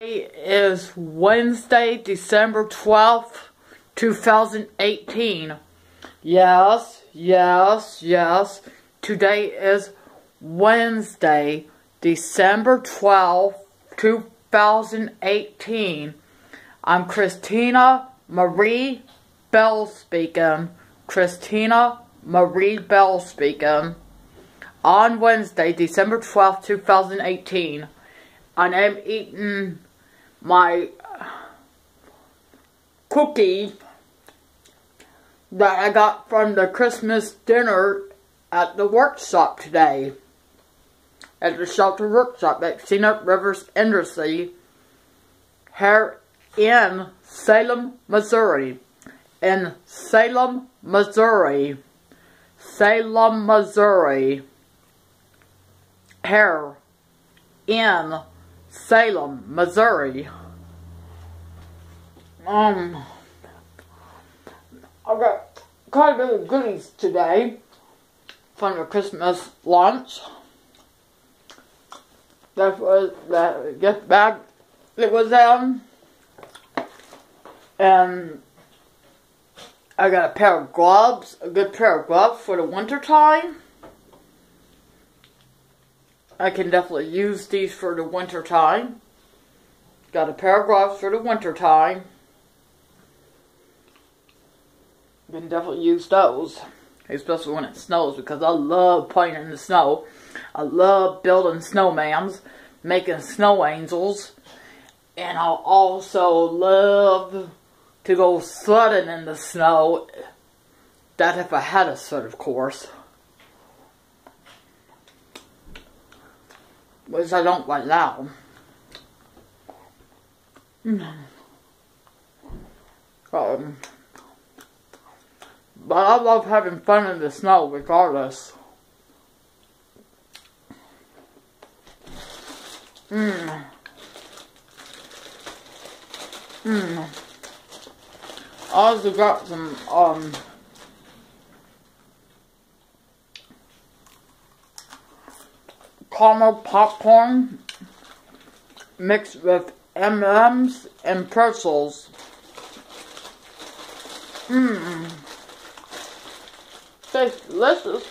Today is Wednesday, December 12th, 2018. Yes. Today is Wednesday, December 12th, 2018. I'm Christina Marie Bell speaking. Christina Marie Bell speaking. On Wednesday, December 12th, 2018. I am eating my cookie that I got from the Christmas dinner at the workshop today. At the shelter workshop at Scenic Rivers Industry here in Salem, Missouri. In Salem, Missouri. Salem, Missouri. Here in Salem, Missouri. I got quite a bit of goodies today from the Christmas lunch. That was the gift bag it was in. And I got a pair of gloves, a good pair of gloves for the winter time. I can definitely use these for the winter time. Got a pair of gloves for the winter time. Can definitely use those, especially when it snows, because I love playing in the snow. I love building snowmans, making snow angels, and I also love to go sledding in the snow. That if I had a sled, of course. Which I don't right now. But I love having fun in the snow regardless. I also got some caramel popcorn mixed with M&M's and pretzels. Tastes delicious.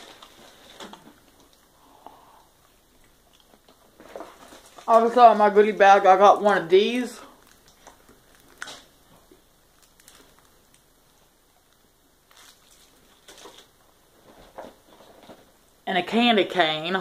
Also in my goodie bag I got one of these. And a candy cane.